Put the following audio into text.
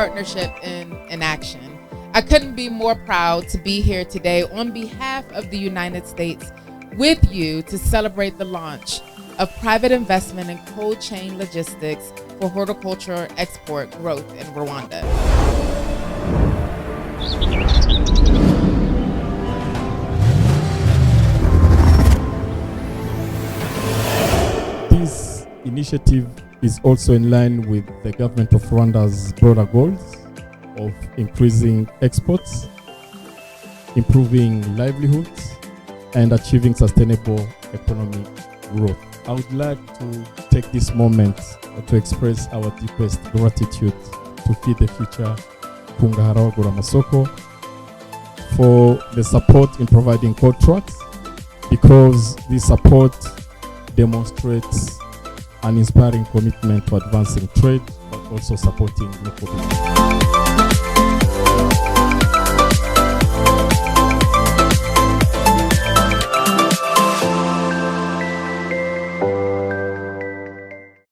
partnership in action. I couldn't be more proud to be here today on behalf of the United States with you to celebrate the launch of private investment in cold chain logistics for horticultural export growth in Rwanda. This initiative is also in line with the government of Rwanda's broader goals of increasing exports, improving livelihoods, and achieving sustainable economic growth. I would like to take this moment to express our deepest gratitude to Feed the Future Kungahara Wagura Amasoko for the support in providing cold trucks, because this support demonstrates an inspiring commitment to advancing trade, but also supporting local business.